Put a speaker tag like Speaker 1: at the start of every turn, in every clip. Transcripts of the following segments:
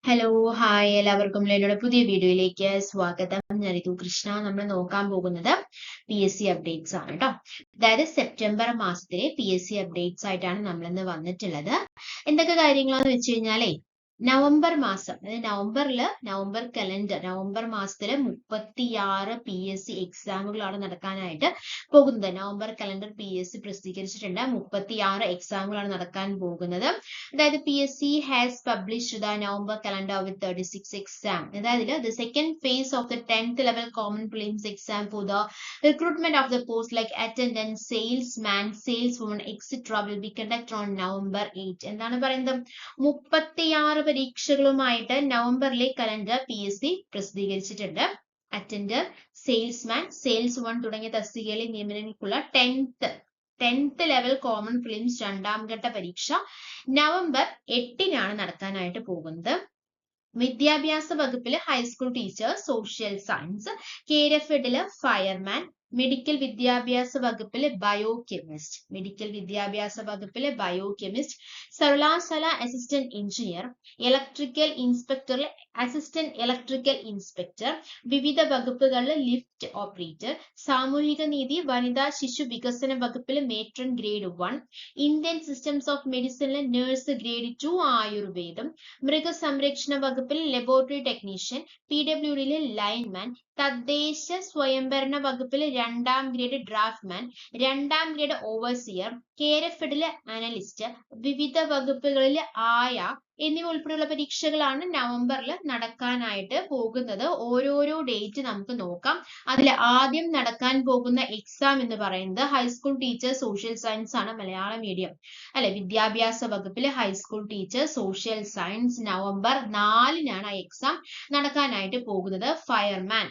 Speaker 1: Hello hi എല്ലാവർക്കും എന്നോട് പുതിയ വീഡിയോയിലേക്ക് സ്വാഗതം. ഞാൻ ഋതു കൃഷ്ണ. നമ്മൾ നോക്കാൻ പോകുന്നത് PSC അപ്ഡേറ്റ്സ് ആണ് കേട്ടോ. അതായത് സെപ്റ്റംബർ മാസത്തിലെ PSC അപ്ഡേറ്റ്സ് ആയിട്ടാണ് നമ്മൾ ഇന്ന് വന്നിട്ടുള്ളത്. എന്തൊക്കെ കാര്യങ്ങളാന്ന് വെച്ച് കഴിഞ്ഞാലേ നവംബർ മാസം, അതായത് നവംബർ കലണ്ടർ, നവംബർ മാസത്തില് 36 PSC എക്സാമുകളാണ് നടക്കാനായിട്ട് പോകുന്നത്. നവംബർ കലണ്ടർ PSC പ്രസിദ്ധീകരിച്ചിട്ടുണ്ട്. 36 എക്സാമുകളാണ് നടക്കാൻ പോകുന്നത്. അതായത് PSC has published the November calendar with 36 exam. അതായത് the second phase of the 10th level common prelims exam for the recruitment of the post like attendant, salesman, saleswoman, etc. will be conducted on November 8. എന്താണ് പറയുന്നത്? 36 പരീക്ഷകളുമായിട്ട് നവംബറിലെ calendar PSC പ്രസിദ്ധീകരിച്ചിട്ടുണ്ട്. Attender, salesman, sales one തുടങ്ങിയ തസ്തികയിലെ നിയമനങ്ങൾക്കുള്ള 10th level common prelims രണ്ടാം ഘട്ട പരീക്ഷ നവംബർ 8-നാണ് നടത്താനായിട്ട് പോകുന്നത്. വിദ്യാഭ്യാസ വകുപ്പില് ഹൈസ്കൂൾ ടീച്ചർ, സോഷ്യൽ സയൻസ്, KRFEDല് ഫയർമാൻ, മെഡിക്കൽ വിദ്യാഭ്യാസ വകുപ്പില് ബയോകെമിസ്റ്റ്, സർവകലാശാല അസിസ്റ്റന്റ് എഞ്ചിനീയർ, ഇലക്ട്രിക്കൽ ഇൻസ്പെക്ടറിൽ അസിസ്റ്റന്റ് ഇലക്ട്രിക്കൽ ഇൻസ്പെക്ടർ, വിവിധ വകുപ്പുകളിൽ ലിഫ്റ്റ് ഓപ്പറേറ്റർ, സാമൂഹിക നീതി വനിതാ ശിശു വികസന വകുപ്പിൽ matron grade 1, Indian systems of മെഡിസിനിൽ നഴ്സ് ഗ്രേഡ് 2, ആയുർവേദം, മൃഗസംരക്ഷണ വകുപ്പിൽ ലബോറട്ടറി ടെക്നീഷ്യൻ, PWDയിലെ ലൈൻമാൻ, തദ്ദേശ സ്വയംഭരണ വകുപ്പിൽ രണ്ടാം ഗ്രേഡ് ഡ്രാഫ്റ്റ്മാൻ, രണ്ടാം ഗ്രേഡ് ഓവർസിയർ, KRFEDലെ അനലിസ്റ്റ്, വിവിധ വകുപ്പുകളിൽ ആയ എന്നിവ ഉൾപ്പെടെയുള്ള പരീക്ഷകളാണ് നവംബറിൽ നടക്കാനായിട്ട് പോകുന്നത്. ഓരോരോ ഡേറ്റ് നമുക്ക് നോക്കാം. അതിൽ ആദ്യം നടക്കാൻ പോകുന്ന എക്സാം എന്ന് പറയുന്നത് ഹൈസ്കൂൾ ടീച്ചർ സോഷ്യൽ സയൻസ് ആണ്, മലയാളം മീഡിയം അല്ലെ. വിദ്യാഭ്യാസ വകുപ്പിൽ high school teacher social science November 4-നാണ് ആ എക്സാം നടക്കാനായിട്ട് പോകുന്നത്. ഫയർമാൻ,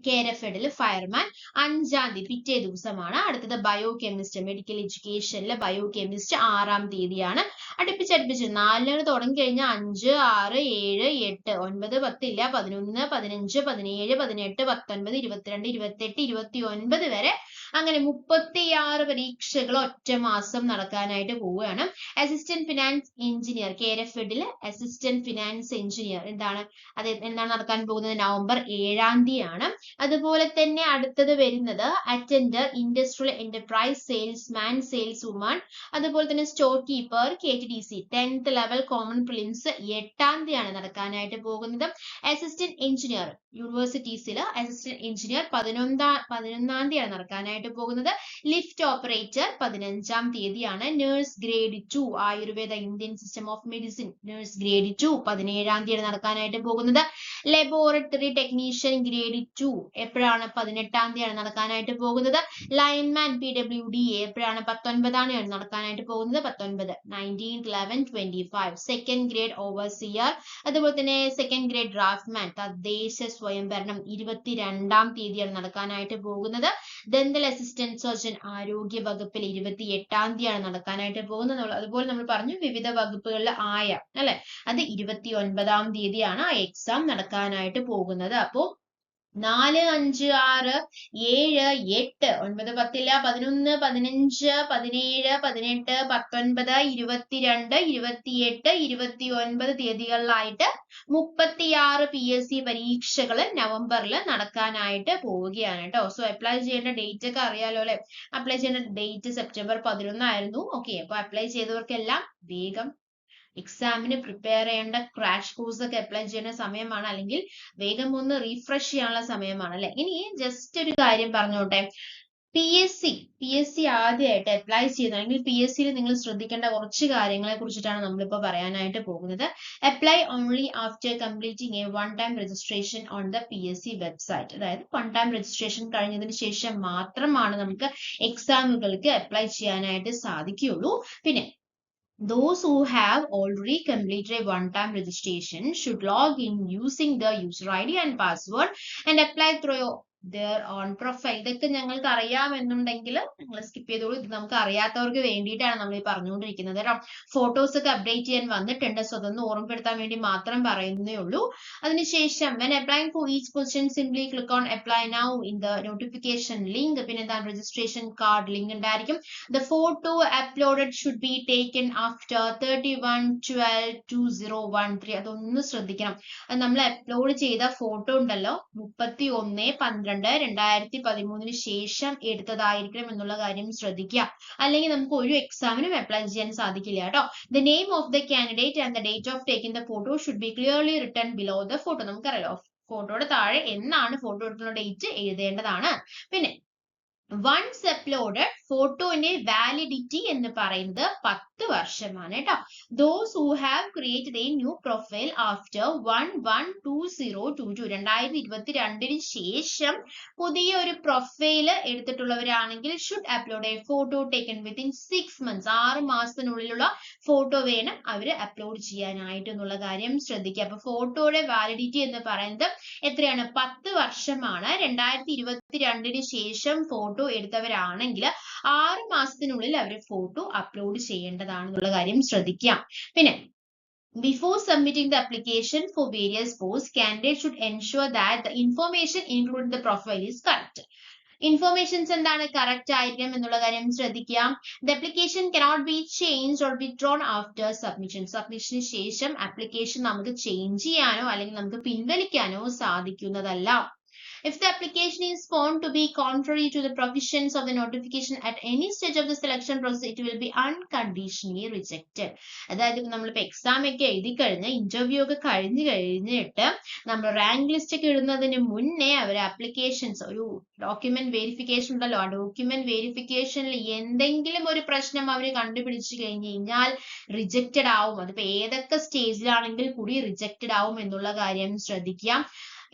Speaker 1: KRFEDല് ഫയർമാൻ 5-ാം തീയതി, പിറ്റേ ദിവസമാണ്. അടുത്തത് ബയോകെമിസ്റ്റ്, മെഡിക്കൽ എഡ്യൂക്കേഷനിലെ ബയോകെമിസ്റ്റ് 6-ാം തീയതിയാണ്. അടുപ്പിച്ച് 4 തുടങ്ങി കഴിഞ്ഞാൽ 5, 6, 7, 8, 9, 10 ഇല്ല, 11, 15, 17, 18, 19, 22, 28, 29 വരെ അങ്ങനെ 36 പരീക്ഷകൾ ഒറ്റ മാസം നടക്കാനായിട്ട് പോവുകയാണ്. അസിസ്റ്റന്റ് ഫിനാൻസ് എഞ്ചിനീയർ, KRFEDല് അസിസ്റ്റന്റ് ഫിനാൻസ് എഞ്ചിനീയർ എന്താണ് നടക്കാൻ പോകുന്നത്? നവംബർ 7-ാം തീയതിയാണ്. അതുപോലെ തന്നെ അടുത്തത് വരുന്നത് attender, industrial enterprise, salesman, sales woman, അതുപോലെ തന്നെ store keeper, KTDC 10th level common prelims 8-ാം തീയതിയാണ് നടക്കാനായിട്ട് പോകുന്നത്. അസിസ്റ്റന്റ് എഞ്ചിനീയർ യൂണിവേഴ്സിറ്റീസിൽ അസിസ്റ്റന്റ് എഞ്ചിനീയർ 11-ാം തീയതിയാണ് നടക്കാനായിട്ട് പോകുന്നത്. ലിഫ്റ്റ് ഓപ്പറേറ്റർ 15-ാം തീയതിയാണ്. Nurse grade 2 Ayurveda Indian system of medicine nurse grade 2 17-ാം തീയതി നടക്കാനായിട്ട് പോകുന്നത്. ലബോറട്ടറി ടെക്നീഷ്യൻ ഗ്രേഡ് 2 എപ്പോഴാണ്? 18-ാം തീയതിയാണ് നടക്കാനായിട്ട് പോകുന്നത്. ലൈൻമാൻ PWD എപ്പോഴാണ്? 19-ാം തീയതിയാണ് നടക്കാനായിട്ട് പോകുന്നത്. 19, 19, 11, 25. സെക്കൻഡ് ഗ്രേഡ് ഓവർസിയർ, അതുപോലെ തന്നെ സെക്കൻഡ് ഗ്രേഡ് ഡ്രാഫ്റ്റ്മാൻ തദ്ദേശ സ്വയംഭരണം 22-ാം തീയതിയാണ് നടക്കാനായിട്ട് പോകുന്നത്. ദന്തൽ അസിസ്റ്റന്റ് സർജൻ ആരോഗ്യ വകുപ്പിൽ 28-ാം തീയതിയാണ് നടക്കാനായിട്ട് പോകുന്നത്. അതുപോലെ നമ്മൾ പറഞ്ഞു വിവിധ വകുപ്പുകളിൽ ആയ അല്ലെ, അത് 29-ാം തീയതിയാണ് ആ എക്സാം നടക്കാനായിട്ട് പോകുന്നത്. അപ്പോ 4, 5, 6, 7, 8, 9, 10 ഇല്ല, 11, 15, 17, 18, 19, 22, 28, 29 തീയതികളിലായിട്ട് 36 PSC പരീക്ഷകൾ നവംബറിൽ നടക്കാനായിട്ട് പോവുകയാണ് കേട്ടോ. സോ അപ്ലൈ ചെയ്യേണ്ട ഡേറ്റ് ഒക്കെ അറിയാലോ അല്ലെ. അപ്ലൈ ചെയ്യേണ്ട ഡേറ്റ് സെപ്റ്റംബർ 11 ആയിരുന്നു. ഓക്കെ, അപ്പൊ അപ്ലൈ ചെയ്തവർക്കെല്ലാം വേഗം എക്സാമിന് പ്രിപ്പയർ ചെയ്യേണ്ട ക്രാഷ് കോഴ്സ് ഒക്കെ അപ്ലൈ ചെയ്യുന്ന സമയമാണ്, അല്ലെങ്കിൽ വേഗം ഒന്ന് റീഫ്രഷ് ചെയ്യാനുള്ള സമയമാണ് അല്ലെ. ഇനി ജസ്റ്റ് ഒരു കാര്യം പറഞ്ഞോട്ടെ. PSC ആദ്യമായിട്ട് അപ്ലൈ ചെയ്യുന്നതെങ്കിൽ PSCയിൽ നിങ്ങൾ ശ്രദ്ധിക്കേണ്ട കുറച്ച് കാര്യങ്ങളെ കുറിച്ചിട്ടാണ് നമ്മളിപ്പോൾ പറയാനായിട്ട് പോകുന്നത്. Apply only after completing A one time registration on the PSC website. അതായത് വൺ ടൈം രജിസ്ട്രേഷൻ കഴിഞ്ഞതിന് ശേഷം മാത്രമാണ് നമുക്ക് എക്സാമുകൾക്ക് അപ്ലൈ ചെയ്യാനായിട്ട് സാധിക്കുകയുള്ളൂ. പിന്നെ those who have already completed a one-time registration should log in using the user ID and password and apply through their own profile. ഇതൊക്കെ ഞങ്ങൾക്ക് അറിയാമെന്നുണ്ടെങ്കിൽ നിങ്ങൾ സ്കിപ്പ് ചെയ്തോളൂ. ഇത് നമുക്ക് അറിയാത്തവർക്ക് വേണ്ടിയിട്ടാണ് നമ്മൾ ഈ പറഞ്ഞുകൊണ്ടിരിക്കുന്നത് കേട്ടോ. ഫോട്ടോസ് ഒക്കെ അപ്ഡേറ്റ് ചെയ്യാൻ വന്നിട്ടുണ്ട്, സോ അതൊന്ന് ഓർമ്മപ്പെടുത്താൻ വേണ്ടി മാത്രം പറയുന്നേ ഉള്ളൂ. അതിനുശേഷം when applying for each position simply click on apply now in the notification link. പിന്നെ എന്താണ് രജിസ്ട്രേഷൻ കാർഡ് ലിങ്ക് ഉണ്ടായിരിക്കും. The photo uploaded should be taken after 31/12/2013. അതൊന്ന് ശ്രദ്ധിക്കണം. അത് നമ്മൾ അപ്ലോഡ് ചെയ്ത ഫോട്ടോ ഉണ്ടല്ലോ 31/12/2013 ശേഷം എടുത്തതായിരിക്കണം എന്നുള്ള കാര്യം ശ്രദ്ധിക്കുക. അല്ലെങ്കിൽ നമുക്ക് ഒരു എക്സാമിനും അപ്ലൈ ചെയ്യാൻ സാധിക്കില്ല കേട്ടോ. The name of the candidate and the date of taking the photo should be clearly written below the photo. നമുക്കറിയാലോ ഫോട്ടോയുടെ താഴെ എന്നാണ് ഫോട്ടോ എടുക്കുന്ന ഡേറ്റ് എഴുതേണ്ടതാണ്. പിന്നെ വൺസ് അപ്ലോഡഡ് ഫോട്ടോന്റെ വാലിഡിറ്റി എന്ന് പറയുന്നത് 10 വർഷമാണ് കേട്ടോ. Those who have created a new profile after 1/1/2022 2022 ശേഷം പുതിയ ഒരു പ്രൊഫൈല് എടുത്തിട്ടുള്ളവരാണെങ്കിൽ should upload a photo taken within 6 months. 6 മാസത്തിനുള്ളിലുള്ള ഫോട്ടോ വേണം അവര് അപ്ലോഡ് ചെയ്യാനായിട്ട് എന്നുള്ള കാര്യം ശ്രദ്ധിക്കുക. അപ്പൊ ഫോട്ടോയുടെ വാലിഡിറ്റി എന്ന് പറയുന്നത് എത്രയാണ്? 10 വർഷമാണ്. 2022 ശേഷം ഫോട്ടോ എടുത്തവരാണെങ്കിൽ 6 മാസത്തിനുള്ളിൽ അവർ ഫോട്ടോ അപ്ലോഡ് ചെയ്യേണ്ടതാണെന്നുള്ള കാര്യം ശ്രദ്ധിക്കാം. പിന്നെ before submitting the application for various posts, candidates should ensure that the information included in the profile is correct. Informations എന്താണ്? കറക്റ്റ് ആയിരിക്കണം എന്നുള്ള കാര്യം ശ്രദ്ധിക്കാം. The application cannot be changed or withdrawn after submission. സബ്മിഷന് ശേഷം application നമുക്ക് change ചെയ്യാനോ അല്ലെങ്കിൽ നമുക്ക് പിൻവലിക്കാനോ സാധിക്കുന്നതല്ല. If the application is found to be contrary to the provisions of the notification at any stage of the selection process, it will be unconditionally rejected. അതായത് നമ്മളിപ്പോൾ exam ഒക്കെ എഴുതി കഴിഞ്ഞ് ഇന്റർവ്യൂ ഒക്കെ കഴിഞ്ഞിട്ട് നമ്മൾ റാങ്ക് ലിസ്റ്റ് ഒക്കെ ഇടുന്നതിന് മുന്നേ അവർ ആപ്ലിക്കേഷൻസ് ഒരു ഡോക്യുമെന്റ് വെരിഫിക്കേഷൻ ഉണ്ടല്ലോ, ആ ഡോക്യുമെന്റ് വെരിഫിക്കേഷനിൽ എന്തെങ്കിലും ഒരു പ്രശ്നം അവർ കണ്ടുപിടിച്ചു കഴിഞ്ഞു കഴിഞ്ഞാൽ റിജക്റ്റഡ് ആവും. അതിപ്പോ ഏതൊക്കെ സ്റ്റേജിലാണെങ്കിൽ കൂടി റിജക്റ്റഡ് ആവും എന്നുള്ള കാര്യം ശ്രദ്ധിക്കാം.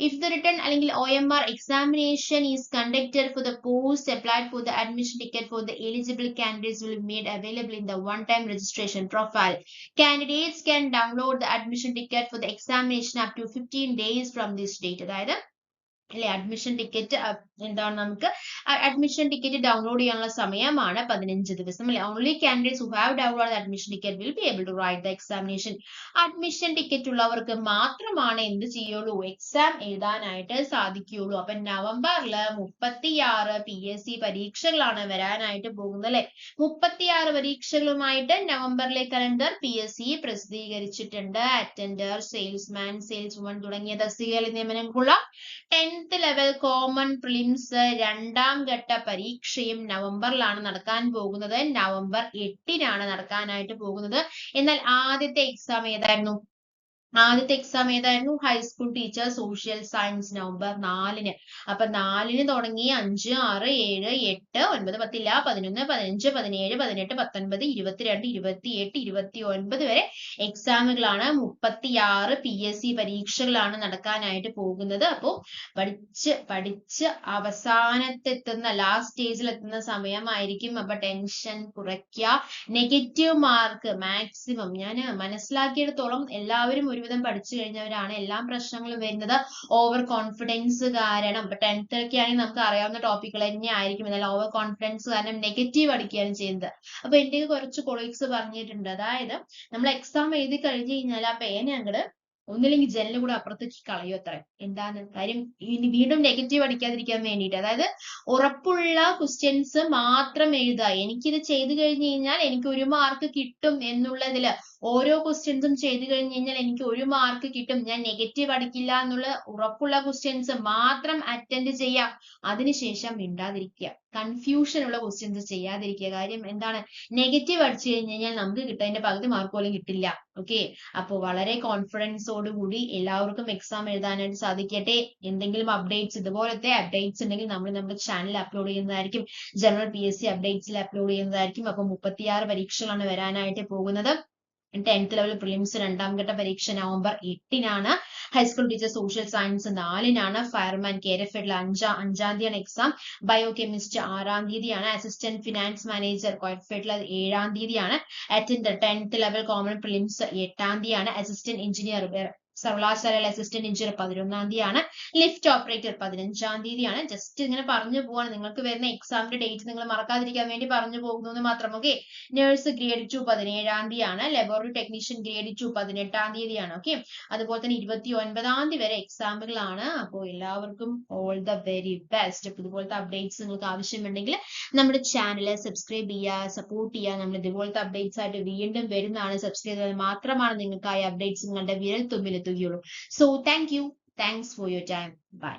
Speaker 1: If the written അല്ലെങ്കിൽ OMR examination is conducted for the post applied for the admission ticket for the eligible candidates will be made available in the one-time registration profile. Candidates can download the admission ticket for the examination up to 15 days from this date. അതായത് അല്ലെ admission ticket എന്താണ് നമുക്ക് admission ticket download ചെയ്യാനുള്ള സമയമാണ് 15 ദിവസം അല്ലെ. Only candidates who have download admission ticket will be able to write the examination. Admission ticket ഉള്ളവർക്ക് മാത്രമാണ് എന്ത് ചെയ്യുള്ളൂ? എക്സാം എഴുതാനായിട്ട് സാധിക്കുകയുള്ളൂ. അപ്പൊ നവംബറിൽ 36 PSC പരീക്ഷകളാണ് വരാനായിട്ട് പോകുന്നത് അല്ലെ. 36 പരീക്ഷകളുമായിട്ട് നവംബറിലെ കലണ്ടർ PSC പ്രസിദ്ധീകരിച്ചിട്ടുണ്ട്. അറ്റൻഡർ, സെയിൽസ്മാൻ, സെയിൽസ് വുമൺ തുടങ്ങിയ തസ്തികകളിൽ നിയമനങ്ങൾക്കുള്ള 10th ലെവൽ കോമൺ പ്രിലിംസ് രണ്ടാം ഘട്ട പരീക്ഷയും നവംബറിലാണ് നടക്കാൻ പോകുന്നത്. നവംബർ 8-നാണ് നടക്കാനായിട്ട് പോകുന്നത്. എന്നാൽ ആദ്യത്തെ എക്സാം ഏതായിരുന്നു? High school teacher social science November 4-ന്. അപ്പൊ 4-ന് തുടങ്ങി 5, 6, 7, 8, 9, 10, 11, 15, 17, 18, 19, 22, 28, 29 വരെ എക്സാമുകളാണ്. 36 PSC പരീക്ഷകളാണ് നടക്കാനായിട്ട് പോകുന്നത്. അപ്പോ പഠിച്ച് അവസാനത്തെത്തുന്ന ലാസ്റ്റ് സ്റ്റേജിൽ എത്തുന്ന സമയമായിരിക്കും. അപ്പൊ ടെൻഷൻ കുറയ്ക്കുക. നെഗറ്റീവ് മാർക്ക് മാക്സിമം ഞാൻ മനസ്സിലാക്കിയെടുത്തോളം എല്ലാവരും ഒരുവിധം പഠിച്ചു കഴിഞ്ഞവരാണ്. എല്ലാ പ്രശ്നങ്ങളും വരുന്നത് ഓവർ കോൺഫിഡൻസ് കാരണം. ഇപ്പൊ 10th ഒക്കെ ആണെങ്കിൽ നമുക്ക് അറിയാവുന്ന ടോപ്പിക്കുകൾ തന്നെ ആയിരിക്കും. എന്നാൽ ഓവർ കോൺഫിഡൻസ് കാരണം നെഗറ്റീവ് അടിക്കുകയാണ് ചെയ്യുന്നത്. അപ്പൊ എന്റെ കുറച്ച് കൊളീഗ്സ് പറഞ്ഞിട്ടുണ്ട്, അതായത് നമ്മൾ എക്സാം എഴുതി കഴിഞ്ഞു കഴിഞ്ഞാൽ ആ പേന അങ്ങോട്ട് ഒന്നില്ലെങ്കിൽ ജനലും കൂടെ അപ്പുറത്തേക്ക് കളയോ അത്ര. എന്താണ് കാര്യം? ഇനി വീണ്ടും നെഗറ്റീവ് അടിക്കാതിരിക്കാൻ വേണ്ടിയിട്ട്, അതായത് ഉറപ്പുള്ള ക്വസ്റ്റ്യൻസ് മാത്രം എഴുതുക. എനിക്കിത് ചെയ്തു കഴിഞ്ഞു കഴിഞ്ഞാൽ എനിക്ക് 1 മാർക്ക് കിട്ടും എന്നുള്ളതില് ഓരോ ക്വസ്റ്റ്യൻസും ചെയ്തു കഴിഞ്ഞു കഴിഞ്ഞാൽ എനിക്ക് 1 മാർക്ക് കിട്ടും, ഞാൻ നെഗറ്റീവ് അടിക്കില്ല എന്നുള്ള ഉറപ്പുള്ള ക്വസ്റ്റ്യൻസ് മാത്രം അറ്റൻഡ് ചെയ്യാം. അതിനുശേഷം മിണ്ടാതിരിക്കുക. കൺഫ്യൂഷൻ ഉള്ള ക്വസ്റ്റ്യൻസ് ചെയ്യാതിരിക്കുക. കാര്യം എന്താണ്? നെഗറ്റീവ് അടിച്ചു കഴിഞ്ഞു കഴിഞ്ഞാൽ നമുക്ക് കിട്ടതിന്റെ പകുതി മാർക്ക് പോലും കിട്ടില്ല. ഓക്കെ, അപ്പോൾ വളരെ കോൺഫിഡൻസോട് കൂടി എല്ലാവർക്കും എക്സാം എഴുതാനായിട്ട് സാധിക്കട്ടെ. എന്തെങ്കിലും അപ്ഡേറ്റ്സ്, ഇതുപോലത്തെ അപ്ഡേറ്റ്സ് ഉണ്ടെങ്കിൽ നമ്മൾ നമ്മുടെ ചാനലിൽ അപ്ലോഡ് ചെയ്യുന്നതായിരിക്കും. ജനറൽ PSC അപ്ഡേറ്റ്സിൽ അപ്ലോഡ് ചെയ്യുന്നതായിരിക്കും. അപ്പൊ 36 പരീക്ഷകളാണ് വരാനായിട്ട് പോകുന്നത്. 10th ലെവൽ പ്രിലിംസ് രണ്ടാം ഘട്ട പരീക്ഷ നവംബർ 8-നാണ്. ഹൈസ്കൂൾ ടീച്ചർ സോഷ്യൽ സയൻസ് 4-നാണ്. ഫയർമാൻ KRF 5-ാം തീയതിയാണ് എക്സാം. ബയോകെമിസ്റ്റ് 6-ാം തീയതിയാണ്. അസിസ്റ്റന്റ് ഫിനാൻസ് മാനേജർ കോയഫേട്ടിൽ 7-ാം തീയതിയാണ്. Attender 10th level common prelims 8-ാം തീയതിയാണ്. അസിസ്റ്റന്റ് എഞ്ചിനീയർ സർവകലാശാലയിലെ അസിസ്റ്റന്റ് എഞ്ചിനീയർ 11-ാം തീയതിയാണ്. ലിഫ്റ്റ് ഓപ്പറേറ്റർ 15-ാം തീയതിയാണ്. ജസ്റ്റ് ഇങ്ങനെ പറഞ്ഞു പോവാണ്. നിങ്ങൾക്ക് വരുന്ന എക്സാമിന്റെ ഡേറ്റ് നിങ്ങൾ മറക്കാതിരിക്കാൻ വേണ്ടി പറഞ്ഞു പോകുന്നു എന്ന് മാത്രം. ഓക്കെ. നഴ്സ് ഗ്രേഡ് 2 17-ാം തീയതിയാണ്. ലബോറട്ടറി ടെക്നീഷ്യൻ ഗ്രേഡ് 2 18-ാം തീയതിയാണ്. ഓക്കെ. അതുപോലെ തന്നെ 29-ാം തീയതി വരെ എക്സാമുകളാണ്. അപ്പോൾ എല്ലാവർക്കും ഓൾ ദ വെരി ബെസ്റ്റ്. ഇതുപോലത്തെ അപ്ഡേറ്റ്സ് നിങ്ങൾക്ക് ആവശ്യമുണ്ടെങ്കിൽ നമ്മുടെ ചാനൽ സബ്സ്ക്രൈബ് ചെയ്യുക, സപ്പോർട്ട് ചെയ്യുക. നമ്മൾ ഇതുപോലത്തെ അപ്ഡേറ്റ്സ് ആയിട്ട് വീണ്ടും വരുന്നതാണ്. സബ്സ്ക്രൈബ് ചെയ്താൽ മാത്രമാണ് നിങ്ങൾക്ക് ആ അപ്ഡേറ്റ്സ് നിങ്ങളുടെ വിരൽ തുമ്പിലെത്തുകയുള്ളൂ. So thank you. Thanks for your time. By.